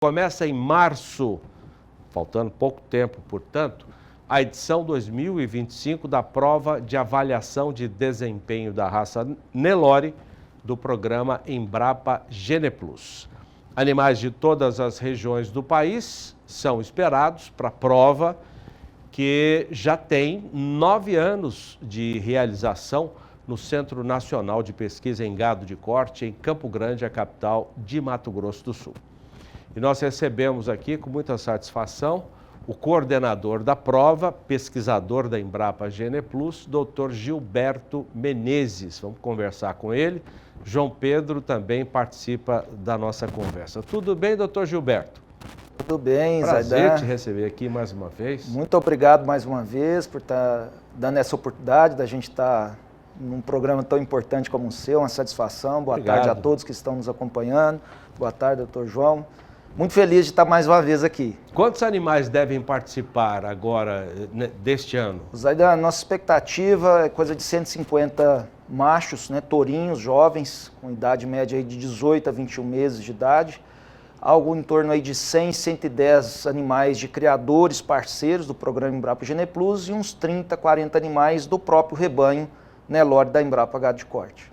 Começa em março, faltando pouco tempo, portanto, a edição 2025 da prova de avaliação de desempenho da raça Nelore do programa Embrapa GenePlus. Animais de todas as regiões do país são esperados para a prova, que já tem 9 anos de realização no Centro Nacional de Pesquisa em Gado de Corte, em Campo Grande, a capital de Mato Grosso do Sul. E nós recebemos aqui, com muita satisfação, o coordenador da prova, pesquisador da Embrapa GenePlus, Dr. Gilberto Menezes. Vamos conversar com ele. João Pedro também participa da nossa conversa. Tudo bem, doutor Gilberto? Tudo bem, Zaidan. Prazer te receber aqui mais uma vez. Muito obrigado mais uma vez por estar dando essa oportunidade da gente estar num programa tão importante como o seu. Uma satisfação. Boa tarde a todos que estão nos acompanhando. Boa tarde, doutor João. Muito feliz de estar mais uma vez aqui. Quantos animais devem participar agora, deste ano? Zaidan, nossa expectativa é coisa de 150 machos, tourinhos, jovens, com idade média aí de 18 a 21 meses de idade. Algo em torno aí de 100, 110 animais de criadores parceiros do programa Embrapa GenePlus e uns 30, 40 animais do próprio rebanho Nelore da Embrapa Gado de Corte.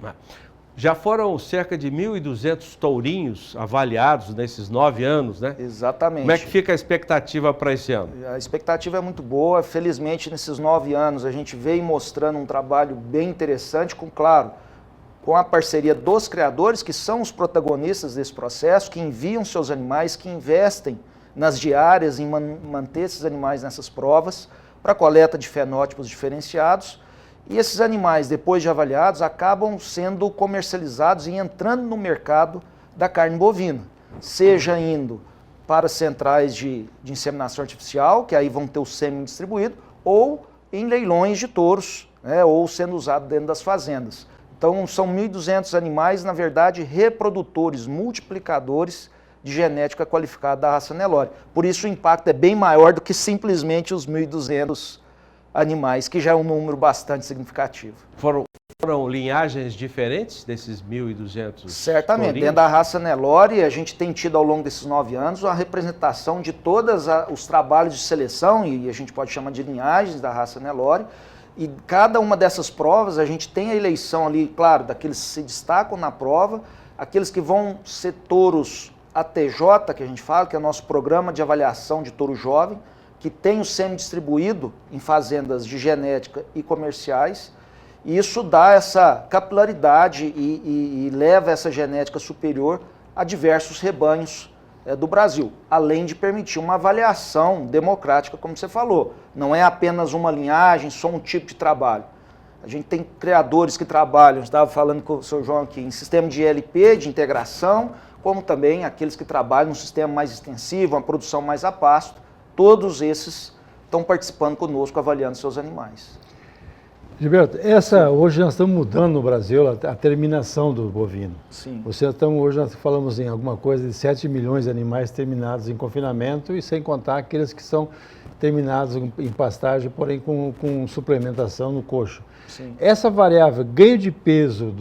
Já foram cerca de 1.200 tourinhos avaliados nesses 9 anos, né? Exatamente. Como é que fica a expectativa para esse ano? A expectativa é muito boa. Felizmente, nesses 9 anos, a gente veio mostrando um trabalho bem interessante, com a parceria dos criadores, que são os protagonistas desse processo, que enviam seus animais, que investem nas diárias em manter esses animais nessas provas, para coleta de fenótipos diferenciados. E esses animais, depois de avaliados, acabam sendo comercializados e entrando no mercado da carne bovina, seja indo para centrais de inseminação artificial, que aí vão ter o sêmen distribuído, ou em leilões de touros, ou sendo usado dentro das fazendas. Então, são 1.200 animais, na verdade, reprodutores, multiplicadores de genética qualificada da raça Nelore. Por isso, o impacto é bem maior do que simplesmente os 1.200 animais, que já é um número bastante significativo. Foram linhagens diferentes desses 1.200? Certamente. tourinhos? Dentro da raça Nelore, a gente tem tido ao longo desses 9 anos a representação de todos os trabalhos de seleção, e a gente pode chamar de linhagens da raça Nelore, e cada uma dessas provas a gente tem a eleição ali, claro, daqueles que se destacam na prova, aqueles que vão ser touros ATJ, que a gente fala, que é o nosso programa de avaliação de touro jovem, que tem o sêmen distribuído em fazendas de genética e comerciais, e isso dá essa capilaridade e leva essa genética superior a diversos rebanhos do Brasil, além de permitir uma avaliação democrática, como você falou. Não é apenas uma linhagem, só um tipo de trabalho. A gente tem criadores que trabalham, estava falando com o Sr. João aqui, em sistema de ILP, de integração, como também aqueles que trabalham num sistema mais extensivo, uma produção mais a pasto. Todos esses estão participando conosco, avaliando seus animais. Gilberto, hoje nós estamos mudando no Brasil a terminação do bovino. Sim. Hoje nós falamos em alguma coisa de 7 milhões de animais terminados em confinamento e sem contar aqueles que são terminados em pastagem, porém com suplementação no coxo. Sim. Essa variável, ganho de peso,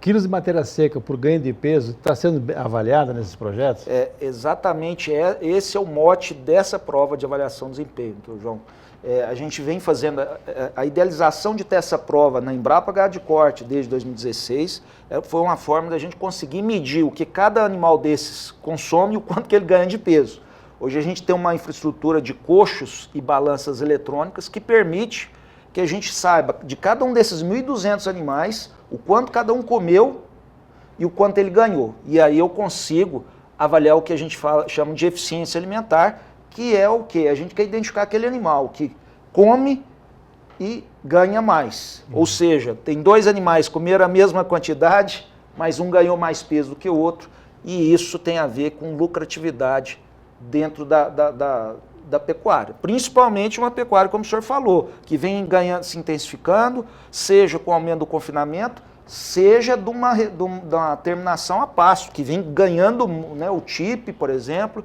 quilos de matéria seca por ganho de peso, está sendo avaliada nesses projetos? Exatamente, esse é o mote dessa prova de avaliação de desempenho, doutor João. A gente vem fazendo a idealização de ter essa prova na Embrapa Gado de Corte desde 2016, foi uma forma da gente conseguir medir o que cada animal desses consome e o quanto que ele ganha de peso. Hoje a gente tem uma infraestrutura de coxos e balanças eletrônicas que permite que a gente saiba de cada um desses 1.200 animais o quanto cada um comeu e o quanto ele ganhou. E aí eu consigo avaliar o que a gente chama de eficiência alimentar, que é o quê? A gente quer identificar aquele animal que come e ganha mais. Ou seja, tem 2 animais que comeram a mesma quantidade, mas um ganhou mais peso do que o outro, e isso tem a ver com lucratividade dentro da pecuária. Principalmente uma pecuária, como o senhor falou, que vem ganhando, se intensificando, seja com o aumento do confinamento, seja de uma terminação a pasto, que vem ganhando, o TIP, por exemplo,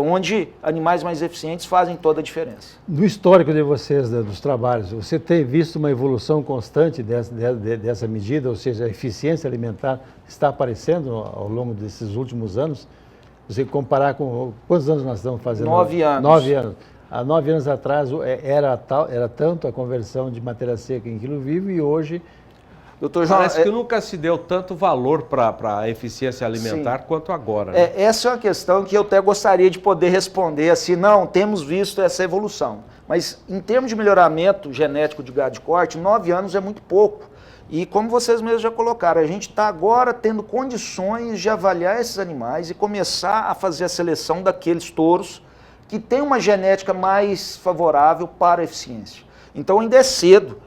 onde animais mais eficientes fazem toda a diferença. No histórico de vocês, dos trabalhos, você tem visto uma evolução constante dessa medida, ou seja, a eficiência alimentar está aparecendo ao longo desses últimos anos? Você comparar com... Quantos anos nós estamos fazendo? 9 anos. 9 anos. Há 9 anos atrás era tanto a conversão de matéria seca em quilo vivo e hoje... Doutor João, parece que nunca se deu tanto valor para a eficiência alimentar quanto agora. Né? Essa é uma questão que eu até gostaria de poder responder assim, não, temos visto essa evolução. Mas em termos de melhoramento genético de gado de corte, 9 anos é muito pouco. E como vocês mesmos já colocaram, a gente está agora tendo condições de avaliar esses animais e começar a fazer a seleção daqueles touros que têm uma genética mais favorável para a eficiência. Então ainda é cedo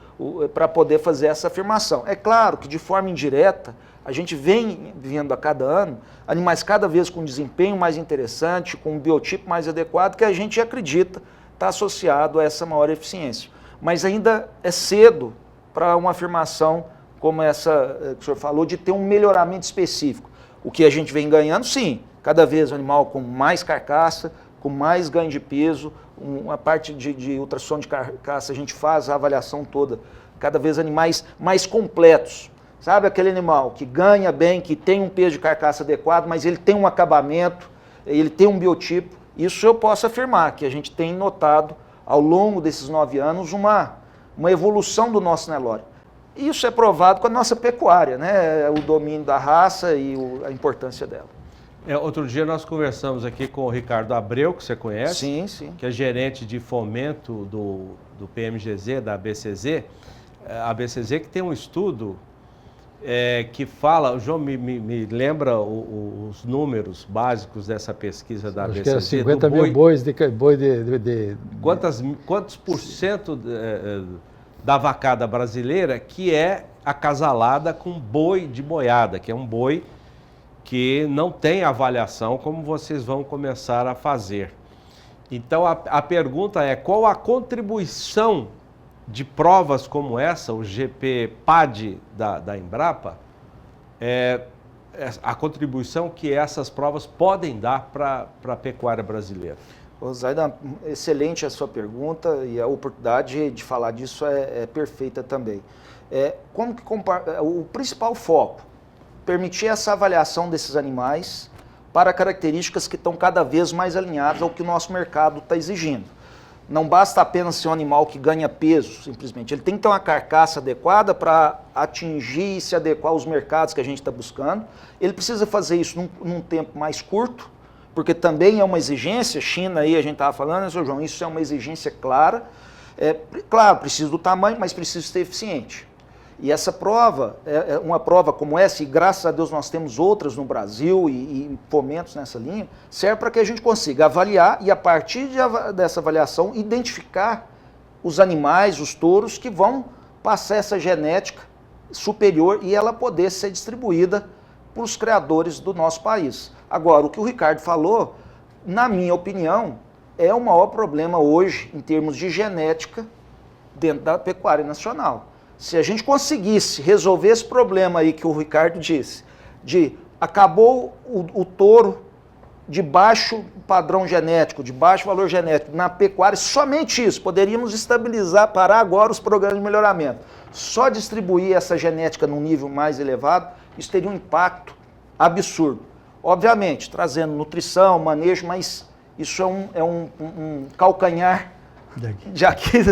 para poder fazer essa afirmação. É claro que de forma indireta, a gente vem vendo a cada ano animais cada vez com desempenho mais interessante, com um biotipo mais adequado, que a gente acredita está associado a essa maior eficiência. Mas ainda é cedo para uma afirmação como essa que o senhor falou, de ter um melhoramento específico. O que a gente vem ganhando, sim, cada vez o animal com mais carcaça, com mais ganho de peso, uma parte de ultrassom de carcaça, a gente faz a avaliação toda, cada vez animais mais completos. Sabe aquele animal que ganha bem, que tem um peso de carcaça adequado, mas ele tem um acabamento, ele tem um biotipo. Isso eu posso afirmar, que a gente tem notado ao longo desses 9 anos uma evolução do nosso Nelore. Isso é provado com a nossa pecuária, né? O domínio da raça e a importância dela. Outro dia nós conversamos aqui com o Ricardo Abreu, que você conhece, sim, sim, que é gerente de fomento do PMGZ, da ABCZ. A ABCZ que tem um estudo que fala, o João me lembra os números básicos dessa pesquisa da ABCZ. Acho que era 50 mil bois de... Quantos por cento da vacada brasileira que é acasalada com boi de boiada, que é um boi que não tem avaliação como vocês vão começar a fazer. Então a pergunta é, qual a contribuição de provas como essa, o GP-PAD da Embrapa, a contribuição que essas provas podem dar para a pecuária brasileira? Zaidan, excelente a sua pergunta e a oportunidade de falar disso é perfeita também. O principal foco, permitir essa avaliação desses animais para características que estão cada vez mais alinhadas ao que o nosso mercado está exigindo. Não basta apenas ser um animal que ganha peso, simplesmente. Ele tem que ter uma carcaça adequada para atingir e se adequar aos mercados que a gente está buscando. Ele precisa fazer isso num tempo mais curto, porque também é uma exigência. China aí a gente estava falando, né, Sr. João? Isso é uma exigência clara. Claro, precisa do tamanho, mas precisa ser eficiente. E essa prova, uma prova como essa, e graças a Deus nós temos outras no Brasil e fomentos nessa linha, serve para que a gente consiga avaliar e a partir dessa avaliação identificar os animais, os touros que vão passar essa genética superior e ela poder ser distribuída para os criadores do nosso país. Agora, o que o Ricardo falou, na minha opinião, é o maior problema hoje em termos de genética dentro da pecuária nacional. Se a gente conseguisse resolver esse problema aí que o Ricardo disse, de acabou o touro de baixo padrão genético, de baixo valor genético na pecuária, somente isso, poderíamos estabilizar, parar agora os programas de melhoramento. Só distribuir essa genética num nível mais elevado, isso teria um impacto absurdo. Obviamente, trazendo nutrição, manejo, mas isso é um calcanhar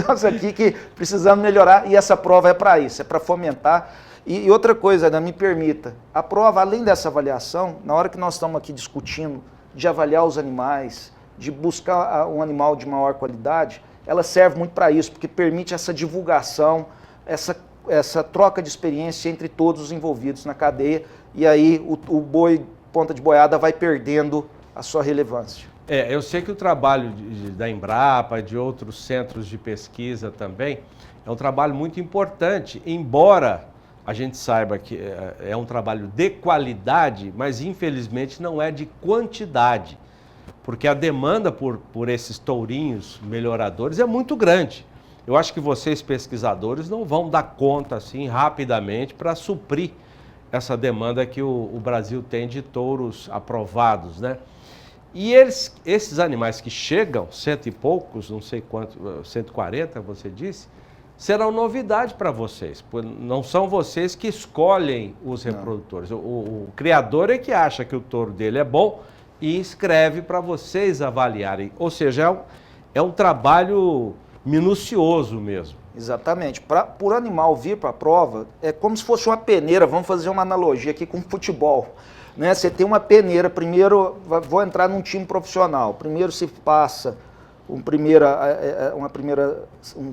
nós aqui que precisamos melhorar, e essa prova é para isso, é para fomentar. E outra coisa, Ana, me permita, a prova, além dessa avaliação, na hora que nós estamos aqui discutindo de avaliar os animais, de buscar um animal de maior qualidade, ela serve muito para isso, porque permite essa divulgação, essa troca de experiência entre todos os envolvidos na cadeia, e aí o boi ponta de boiada vai perdendo a sua relevância. Eu sei que o trabalho da Embrapa, de outros centros de pesquisa também, é um trabalho muito importante, embora a gente saiba que é um trabalho de qualidade, mas infelizmente não é de quantidade, porque a demanda por esses tourinhos melhoradores é muito grande. Eu acho que vocês, pesquisadores, não vão dar conta assim rapidamente para suprir essa demanda que o Brasil tem de touros aprovados, né? E esses animais que chegam, 100 e poucos, não sei quanto, 140, você disse, serão novidade para vocês. Não são vocês que escolhem os reprodutores. O criador é que acha que o touro dele é bom e escreve para vocês avaliarem. Ou seja, é um trabalho minucioso mesmo. Exatamente. Por animal vir para a prova, é como se fosse uma peneira, vamos fazer uma analogia aqui com um né? Você tem uma peneira, primeiro, vou entrar num time profissional, primeiro se passa um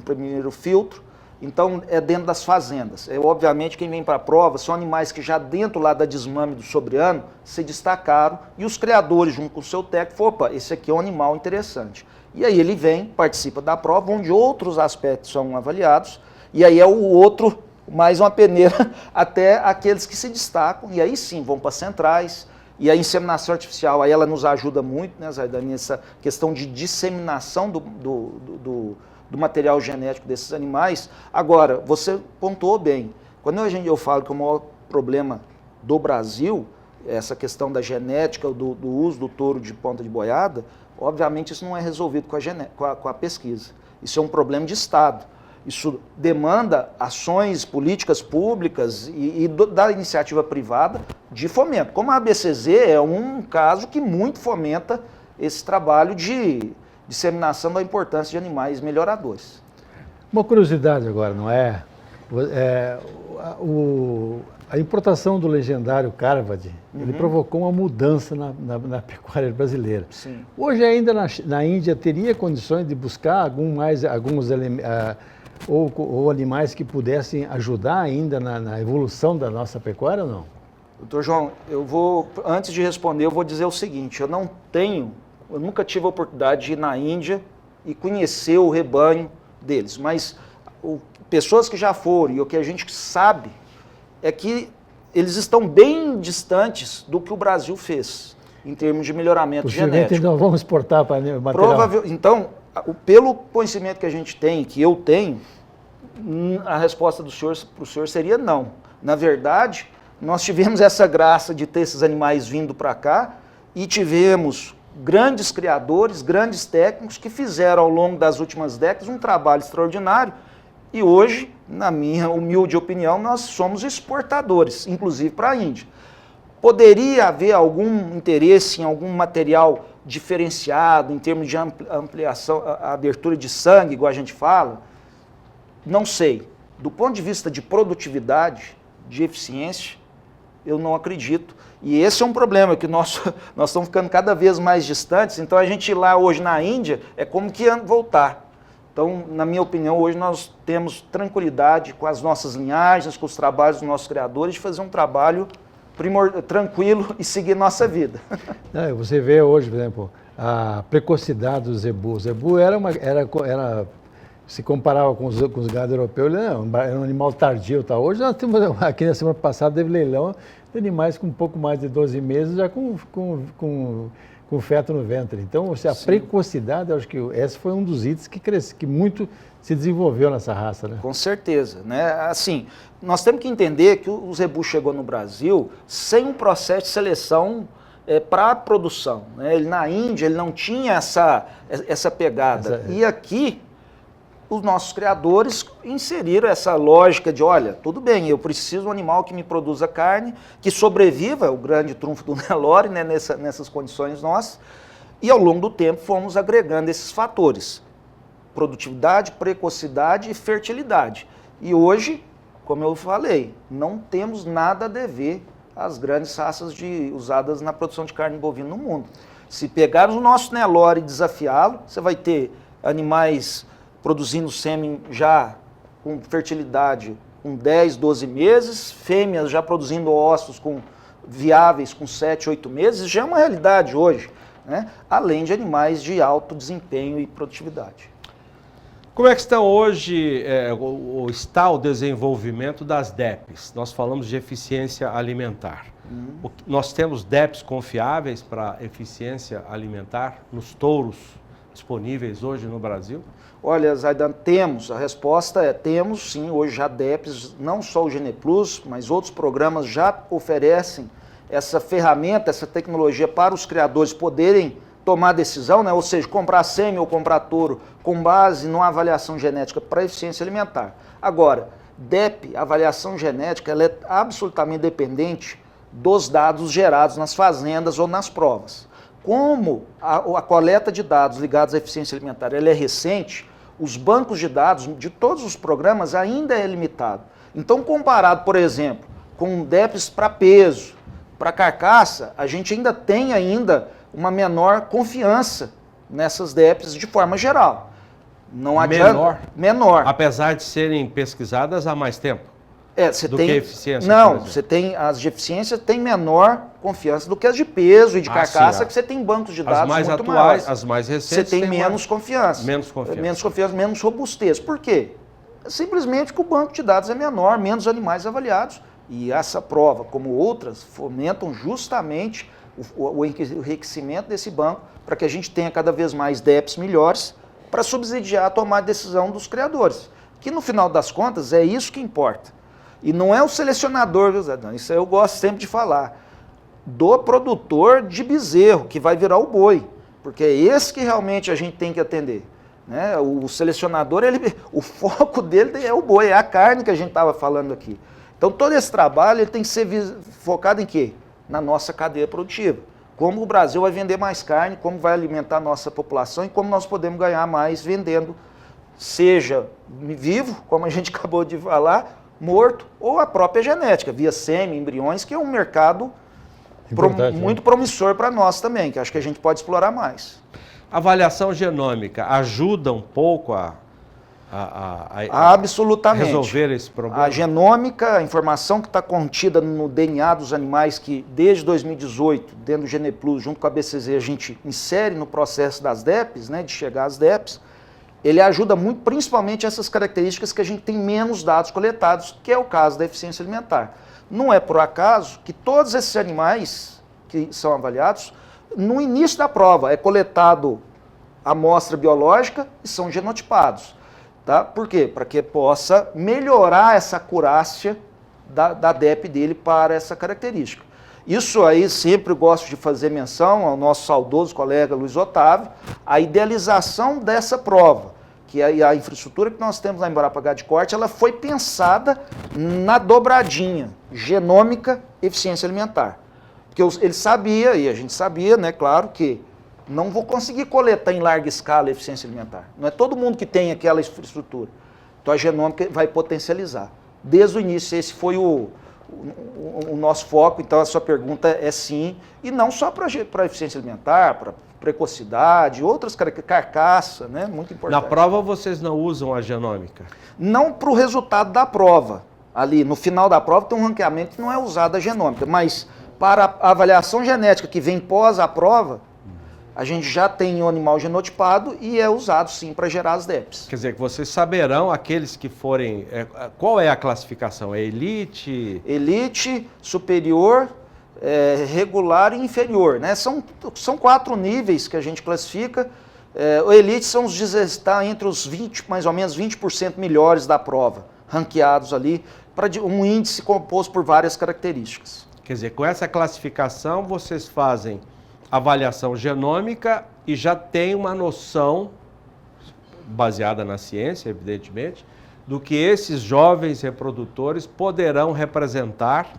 primeiro filtro, então é dentro das fazendas. Obviamente quem vem para a prova são animais que já dentro lá da desmame do sobriano se destacaram e os criadores junto com o seu técnico falaram, opa, esse aqui é um animal interessante. E aí ele vem, participa da prova, onde outros aspectos são avaliados, e aí é o outro, mais uma peneira, até aqueles que se destacam, e aí sim vão para centrais, e a inseminação artificial, aí ela nos ajuda muito, né, Zaidan, nessa questão de disseminação do material genético desses animais. Agora, você pontuou bem, quando eu falo que o maior problema do Brasil, essa questão da genética, do uso do touro de ponta de boiada, obviamente isso não é resolvido com a pesquisa. Isso é um problema de Estado. Isso demanda ações políticas públicas e da iniciativa privada de fomento. Como a ABCZ é um caso que muito fomenta esse trabalho de disseminação da importância de animais melhoradores. Uma curiosidade agora, não é? A importação do legendário Carvad, ele provocou uma mudança na pecuária brasileira. Sim. Hoje ainda na Índia teria condições de buscar alguns ou animais que pudessem ajudar ainda na evolução da nossa pecuária ou não? Doutor João, antes de responder, eu vou dizer o seguinte, eu nunca tive a oportunidade de ir na Índia e conhecer o rebanho deles, mas pessoas que já foram e o que a gente sabe é que eles estão bem distantes do que o Brasil fez em termos de melhoramento genético. Então vamos exportar para o material. Então, pelo conhecimento que a gente tem, que eu tenho, a resposta para o senhor seria não. Na verdade, nós tivemos essa graça de ter esses animais vindo para cá e tivemos grandes criadores, grandes técnicos que fizeram ao longo das últimas décadas um trabalho extraordinário e hoje, na minha humilde opinião, nós somos exportadores, inclusive para a Índia. Poderia haver algum interesse em algum material diferenciado em termos de ampliação, a abertura de sangue, igual a gente fala? Não sei. Do ponto de vista de produtividade, de eficiência, eu não acredito. E esse é um problema, que nós estamos ficando cada vez mais distantes, então a gente ir lá hoje na Índia é como que voltar. Então, na minha opinião, hoje nós temos tranquilidade com as nossas linhagens, com os trabalhos dos nossos criadores, de fazer um trabalho tranquilo e seguir nossa vida. Você vê hoje, por exemplo, a precocidade do zebu. O zebu se comparava com os gados europeus, ele era um animal tardio. Tá? Hoje nós temos, aqui na semana passada, teve leilão de animais com um pouco mais de 12 meses, já com feto no ventre. Então, a precocidade, eu acho que esse foi um dos itens que muito se desenvolveu nessa raça, né? Com certeza, né? Assim, nós temos que entender que o zebu chegou no Brasil sem um processo de seleção para a produção, né? Na Índia ele não tinha essa pegada. E aqui os nossos criadores inseriram essa lógica de, olha, tudo bem, eu preciso de um animal que me produza carne, que sobreviva, o grande trunfo do Nelore, né, nessas condições nossas, e ao longo do tempo fomos agregando esses fatores, produtividade, precocidade e fertilidade. E hoje, como eu falei, não temos nada a dever às grandes raças usadas na produção de carne bovina no mundo. Se pegarmos o nosso Nelore e desafiá-lo, você vai ter animais produzindo sêmen já com fertilidade com 10, 12 meses, fêmeas já produzindo ossos viáveis com 7, 8 meses, já é uma realidade hoje, né? Além de animais de alto desempenho e produtividade. Como é que estão hoje, está o desenvolvimento das DEPs? Nós falamos de eficiência alimentar. Nós temos DEPs confiáveis para eficiência alimentar nos touros disponíveis hoje no Brasil? Olha, Zaidan, temos. A resposta é temos, sim. Hoje já DEPs, não só o GenePlus, mas outros programas já oferecem essa ferramenta, essa tecnologia para os criadores poderem tomar decisão, né? Ou seja, comprar sêmen ou comprar touro com base numa avaliação genética para eficiência alimentar. Agora, DEP, avaliação genética, ela é absolutamente dependente dos dados gerados nas fazendas ou nas provas. como a coleta de dados ligados à eficiência alimentar ela é recente, os bancos de dados de todos os programas ainda é limitado. Então, comparado, por exemplo, com DEPs para peso, para carcaça, a gente ainda tem uma menor confiança nessas DEPs de forma geral. Não adianta. Menor. Apesar de serem pesquisadas há mais tempo. Você do tem, que a eficiência. não, você tem as de eficiência têm menor confiança do que as de peso e de carcaça, sim, que você tem bancos de dados as mais muito atuais, maiores. as mais recentes. Você tem menos confiança. Menos confiança. Menos confiança, menos robustez. Por quê? Simplesmente que o banco de dados é menor, menos animais avaliados. E essa prova, como outras, fomentam justamente o enriquecimento desse banco para que a gente tenha cada vez mais DEPs melhores para subsidiar a tomada de decisão dos criadores. Que no final das contas é isso que importa. E não é o selecionador, viu, Zé? Isso eu gosto sempre de falar, do produtor de bezerro, que vai virar o boi, porque é esse que realmente a gente tem que atender. Né? O selecionador, o foco dele é o boi, é a carne que a gente estava falando aqui. Então todo esse trabalho ele tem que ser focado em quê? Na nossa cadeia produtiva. Como o Brasil vai vender mais carne, como vai alimentar a nossa população e como nós podemos ganhar mais vendendo, seja vivo, como a gente acabou de falar, morto, ou a própria genética, via sêmen, embriões, que é um mercado muito promissor para nós também, que acho que a gente pode explorar mais. A avaliação genômica ajuda um pouco a absolutamente resolver esse problema? A genômica, a informação que está contida no DNA dos animais, que desde 2018, dentro do GenePlus, junto com a BCZ, a gente insere no processo das DEPs, né, de chegar às DEPs, ele ajuda muito, principalmente essas características que a gente tem menos dados coletados, que é o caso da eficiência alimentar. Não é por acaso que todos esses animais que são avaliados, no início da prova, é coletado a amostra biológica e são genotipados. Tá? Por quê? Para que possa melhorar essa acurácia da DEP dele para essa característica. Isso aí sempre gosto de fazer menção ao nosso saudoso colega Luiz Otávio, a idealização dessa prova, que a infraestrutura que nós temos na Embrapa Gado de Corte, ela foi pensada na dobradinha, genômica, eficiência alimentar. Porque ele sabia, e a gente sabia, né, claro, que não vou conseguir coletar em larga escala a eficiência alimentar. Não é todo mundo que tem aquela infraestrutura. Então a genômica vai potencializar. Desde o início, esse foi o nosso foco, então a sua pergunta é sim, e não só para a eficiência alimentar, para precocidade, outras carcaça, né? Muito importante. Na prova vocês não usam a genômica? Não para o resultado da prova. Ali, no final da prova tem um ranqueamento que não é usado a genômica, mas para a avaliação genética que vem pós a prova, a gente já tem o animal genotipado e é usado sim para gerar as DEPs. Quer dizer, que vocês saberão aqueles que forem... qual é a classificação? É elite? Elite, superior, regular e inferior. Né? São 4 níveis que a gente classifica. O elite está entre os 20, mais ou menos 20% melhores da prova, ranqueados ali, para um índice composto por várias características. Quer dizer, com essa classificação vocês fazem avaliação genômica e já tem uma noção, baseada na ciência, evidentemente, do que esses jovens reprodutores poderão representar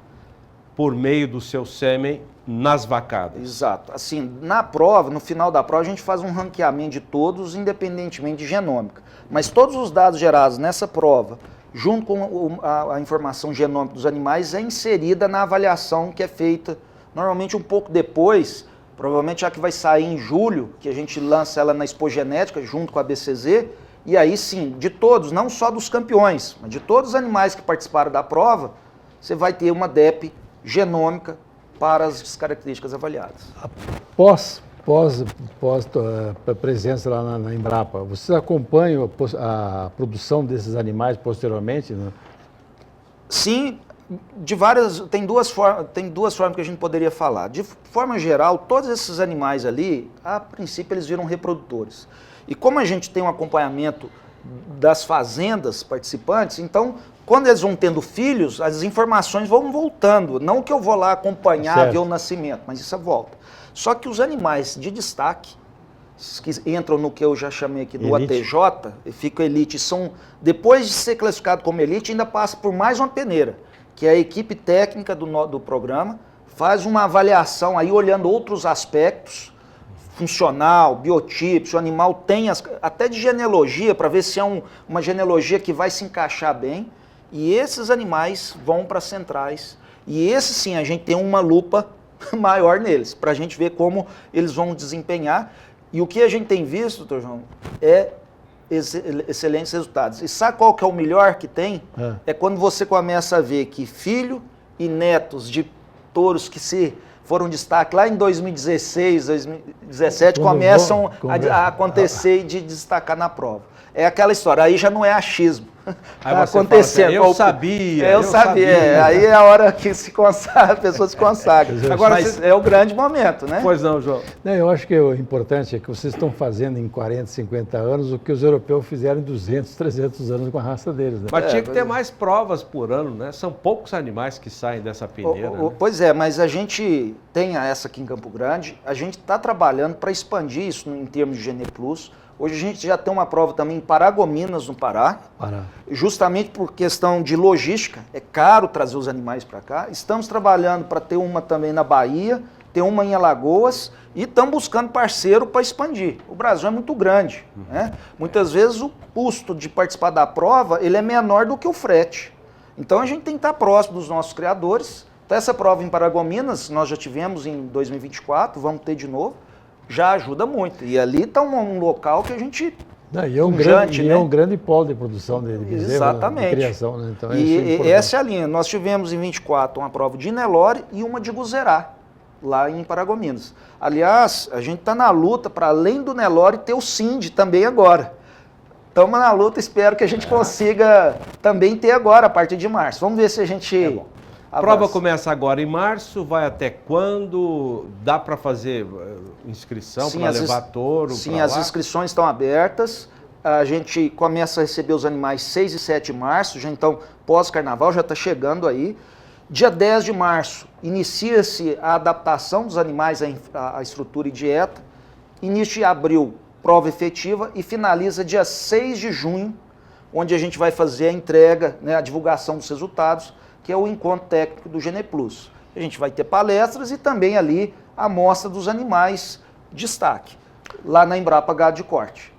por meio do seu sêmen nas vacadas. Exato. Assim, na prova, no final da prova, a gente faz um ranqueamento de todos, independentemente de genômica. Mas todos os dados gerados nessa prova, junto com a informação genômica dos animais, é inserida na avaliação que é feita, normalmente um pouco depois. Provavelmente já que vai sair em julho, que a gente lança ela na Expo Genética, junto com a BCZ, e aí sim, de todos, não só dos campeões, mas de todos os animais que participaram da prova, você vai ter uma DEP genômica para as características avaliadas. Após a presença lá na Embrapa, vocês acompanham a produção desses animais posteriormente? Né? Sim. Tem duas formas que a gente poderia falar. De forma geral, todos esses animais ali, a princípio, eles viram reprodutores. E como a gente tem um acompanhamento das fazendas participantes, então, quando eles vão tendo filhos, as informações vão voltando. Não que eu vou lá acompanhar, ver o nascimento, mas isso volta. Só que os animais de destaque, que entram no que eu já chamei aqui do elite. ATJ, e ficam elite, depois de ser classificado como elite, ainda passa por mais uma peneira, que é a equipe técnica do programa, faz uma avaliação aí olhando outros aspectos, funcional, biotipo, se o animal tem até de genealogia, para ver se é uma genealogia que vai se encaixar bem. E esses animais vão para as centrais. E esses sim, a gente tem uma lupa maior neles, para a gente ver como eles vão desempenhar. E o que a gente tem visto, doutor João, é excelentes resultados. E sabe qual que é o melhor que tem? É quando você começa a ver que filho e netos de touros que foram destaque lá em 2016, 2017, começam a acontecer e de destacar na prova. É aquela história, aí já não é achismo. Está acontecendo. Assim, eu sabia. Aí é a hora que a pessoa se consagra. Agora, é o grande momento, né? Pois não, João. Não, eu acho que o importante é que vocês estão fazendo em 40, 50 anos o que os europeus fizeram em 200, 300 anos com a raça deles. Né? Mas tinha que ter mais provas por ano, né? São poucos animais que saem dessa peneira. Né? Pois é, mas a gente tem essa aqui em Campo Grande, a gente está trabalhando para expandir isso em termos de Gene Plus. Hoje a gente já tem uma prova também em Paragominas, no Pará, justamente por questão de logística, é caro trazer os animais para cá. Estamos trabalhando para ter uma também na Bahia, ter uma em Alagoas e estamos buscando parceiro para expandir. O Brasil é muito grande, né? Muitas vezes o custo de participar da prova ele é menor do que o frete. Então a gente tem que estar próximo dos nossos criadores. Então essa prova em Paragominas nós já tivemos em 2024, vamos ter de novo. Já ajuda muito. E ali está um local que a gente... é um grande polo de produção de bezerro, exatamente. De criação. Né? Então, e essa é a linha. Nós tivemos em 24 uma prova de Nelore e uma de Guzerá, lá em Paragominas. Aliás, a gente está na luta para, além do Nelore, ter o Cindy também agora. Estamos na luta, espero que a gente consiga também ter agora, a partir de março. Vamos ver se a gente... A prova começa agora em março, vai até quando? Dá para fazer inscrição para levar touro? Sim, as inscrições estão abertas. A gente começa a receber os animais 6 e 7 de março, já então pós-carnaval, já está chegando aí. Dia 10 de março, inicia-se a adaptação dos animais à estrutura e dieta. Início de abril, prova efetiva e finaliza dia 6 de junho, onde a gente vai fazer a entrega, né, a divulgação dos resultados, que é o encontro técnico do Gene Plus. A gente vai ter palestras e também ali a mostra dos animais destaque, lá na Embrapa Gado de Corte.